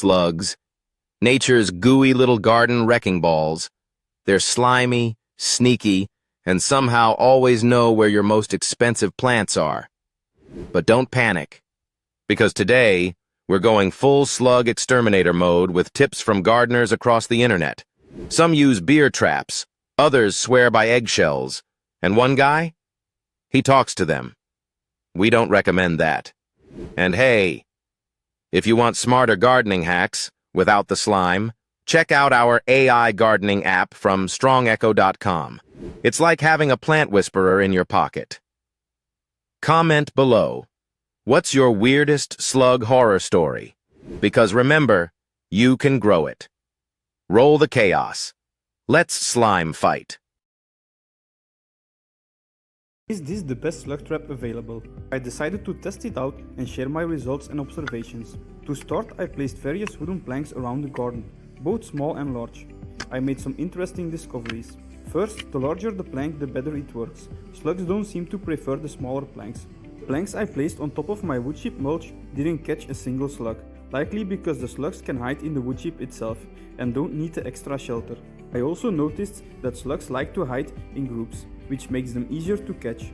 slugs, nature's gooey little garden wrecking balls. They're slimy, sneaky, and somehow always know where your most expensive plants are. But don't panic, because today we're going full Slug Exterminator mode with tips from gardeners across the internet. Some use beer traps, others swear by eggshells, and one guy? He talks to them. We don't recommend that. And hey, if you want smarter gardening hacks without the slime, check out our AI gardening app from StrongEcho.com. It's like having a plant whisperer in your pocket. Comment below. What's your weirdest slug horror story? Because remember, you can grow it. Roll the chaos. Let's slime fight. Is this the best slug trap available? I decided to test it out and share my results and observations. To start, I placed various wooden planks around the garden, both small and large. I made some interesting discoveries. First, the larger the plank, the better it works. Slugs don't seem to prefer the smaller planks. Planks I placed on top of my wood chip mulch didn't catch a single slug, likely because the slugs can hide in the wood chip itself and don't need the extra shelter. I also noticed that slugs like to hide in groups, which makes them easier to catch.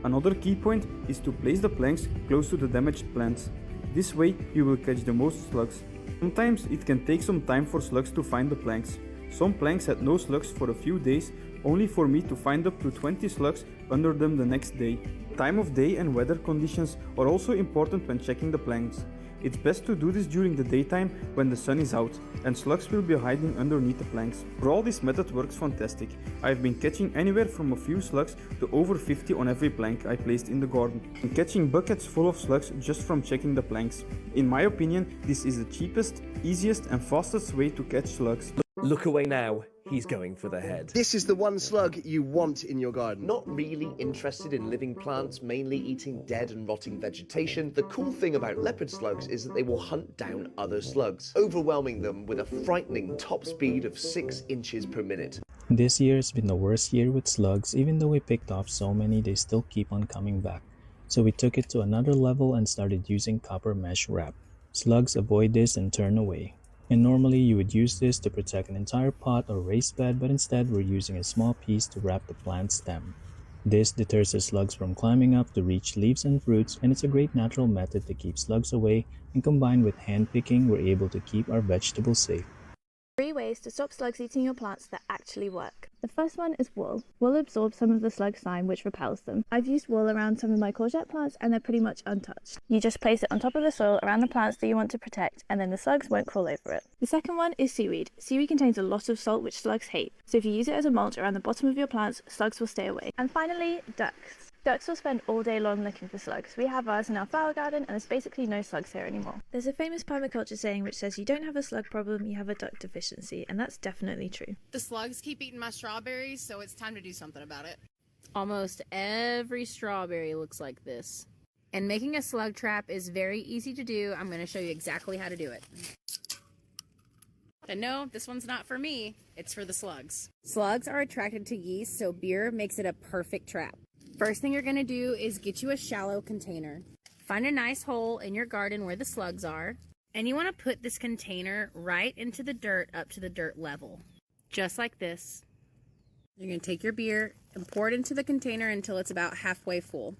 Another key point is to place the planks close to the damaged plants. This way you will catch the most slugs. Sometimes it can take some time for slugs to find the planks. Some planks had no slugs for a few days, only for me to find up to 20 slugs under them the next day. Time of day and weather conditions are also important when checking the planks. It's best to do this during the daytime when the sun is out and slugs will be hiding underneath the planks. Overall, this method works fantastic. I've been catching anywhere from a few slugs to over 50 on every plank I placed in the garden, and catching buckets full of slugs just from checking the planks. In my opinion, this is the cheapest, easiest and fastest way to catch slugs. Look away now, he's going for the head. This is the one slug you want in your garden. Not really interested in living plants, mainly eating dead and rotting vegetation. The cool thing about leopard slugs is that they will hunt down other slugs, overwhelming them with a frightening top speed of 6 inches per minute. This year has been the worst year with slugs. Even though we picked off so many, they still keep on coming back. So we took it to another level and started using copper mesh wrap. Slugs avoid this and turn away. And normally you would use this to protect an entire pot or raised bed, but instead we're using a small piece to wrap the plant stem. This deters the slugs from climbing up to reach leaves and fruits, and it's a great natural method to keep slugs away, and combined with hand picking, we're able to keep our vegetables safe. 3 ways to stop slugs eating your plants that actually work. The first one is wool. Wool absorbs some of the slug slime which repels them. I've used wool around some of my courgette plants and they're pretty much untouched. You just place it on top of the soil around the plants that you want to protect and then the slugs won't crawl over it. The second one is seaweed. Seaweed contains a lot of salt which slugs hate, so if you use it as a mulch around the bottom of your plants, slugs will stay away. And finally, ducks. Ducks will spend all day long looking for slugs. We have ours in our flower garden and there's basically no slugs here anymore. There's a famous permaculture saying which says you don't have a slug problem, you have a duck deficiency, and that's definitely true. The slugs keep eating my strawberries, so it's time to do something about it. Almost every strawberry looks like this. And making a slug trap is very easy to do. I'm going to show you exactly how to do it. And no, this one's not for me. It's for the slugs. Slugs are attracted to yeast, so beer makes it a perfect trap. First thing you're going to do is get you a shallow container. Find a nice hole in your garden where the slugs are. And you want to put this container right into the dirt up to the dirt level. Just like this. You're going to take your beer and pour it into the container until it's about halfway full.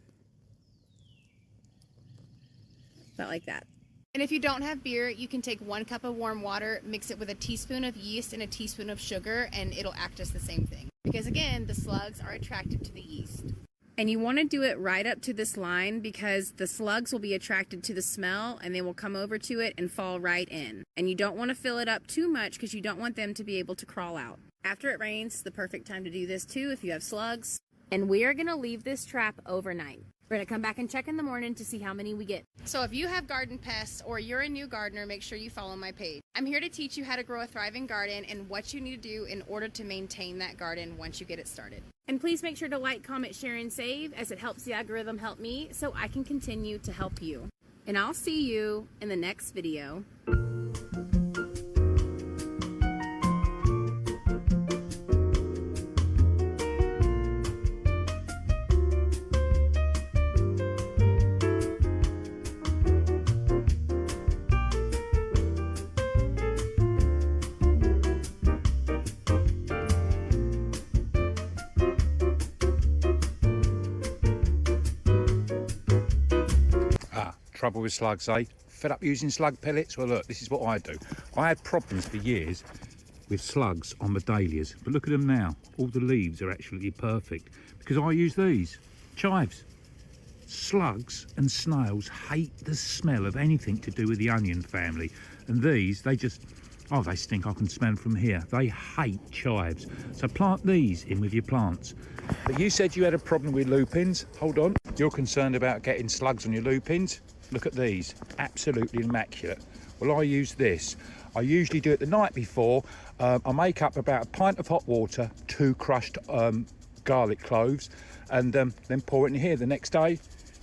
About like that. And if you don't have beer, you can take 1 cup of warm water, mix it with a teaspoon of yeast and a teaspoon of sugar, and it'll act as the same thing. Because again, the slugs are attracted to the yeast. And you want to do it right up to this line because the slugs will be attracted to the smell and they will come over to it and fall right in. And you don't want to fill it up too much because you don't want them to be able to crawl out. After it rains, it's the perfect time to do this too if you have slugs. And we are going to leave this trap overnight. We're going to come back and check in the morning to see how many we get. So if you have garden pests or you're a new gardener, make sure you follow my page. I'm here to teach you how to grow a thriving garden and what you need to do in order to maintain that garden once you get it started. And please make sure to like, comment, share, and save as it helps the algorithm help me so I can continue to help you. And I'll see you in the next video. trouble with slugs, eh? Fed up using slug pellets? Well, look, this is what I do. I had problems for years with slugs on the dahlias, but look at them now. All the leaves are absolutely perfect because I use these chives. Slugs and snails hate the smell of anything to do with the onion family, and these, they just, oh, they stink. I can smell them from here. They hate chives. So plant these in with your plants. But you said you had a problem with lupins. Hold on. You're concerned about getting slugs on your lupins. Look at these. Absolutely immaculate. Well, I use this. I usually do it the night before. I make up about a pint of hot water, 2 crushed garlic cloves, and then pour it in here the next day.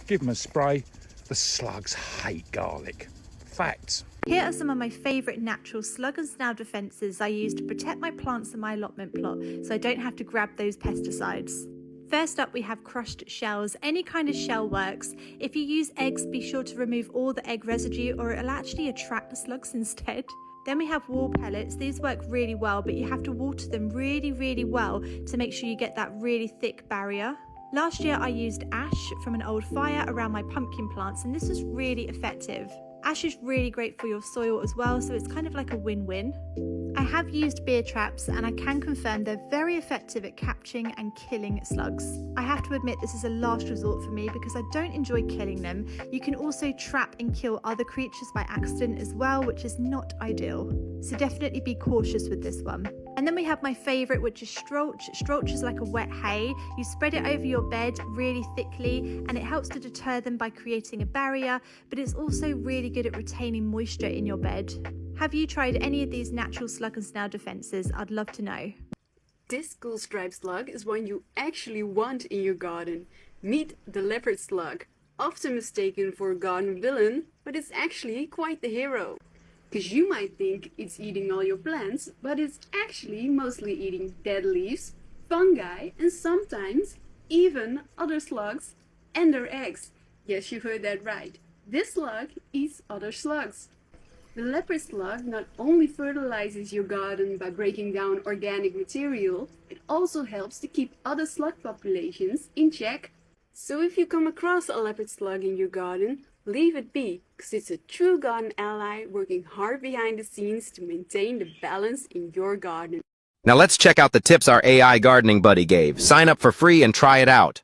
Give them a spray. The slugs hate garlic. Facts. Here are some of my favourite natural slug and snail defences I use to protect my plants and my allotment plot so I don't have to grab those pesticides. First up, we have crushed shells. Any kind of shell works. If you use eggs, be sure to remove all the egg residue or it'll actually attract the slugs instead. Then we have wool pellets. These work really well, but you have to water them really well to make sure you get that really thick barrier. Last year I used ash from an old fire around my pumpkin plants, and this was really effective. Ash is really great for your soil as well, so it's kind of like a win-win. I have used beer traps and I can confirm they're very effective at capturing and killing slugs. I have to admit this is a last resort for me because I don't enjoy killing them. You can also trap and kill other creatures by accident as well, which is not ideal. So definitely be cautious with this one. And then we have my favourite, which is strolch. Strolch is like a wet hay. You spread it over your bed really thickly and it helps to deter them by creating a barrier, but it's also really good at retaining moisture in your bed. Have you tried any of these natural slug and snail defences? I'd love to know. This cool striped slug is one you actually want in your garden. Meet the leopard slug, often mistaken for a garden villain, but it's actually quite the hero. Because you might think it's eating all your plants, but it's actually mostly eating dead leaves, fungi, and sometimes even other slugs and their eggs. Yes, you heard that right. This slug eats other slugs. The leopard slug not only fertilizes your garden by breaking down organic material, it also helps to keep other slug populations in check. So if you come across a leopard slug in your garden, leave it be, because it's a true garden ally working hard behind the scenes to maintain the balance in your garden. Now let's check out the tips our AI gardening buddy gave. Sign up for free and try it out.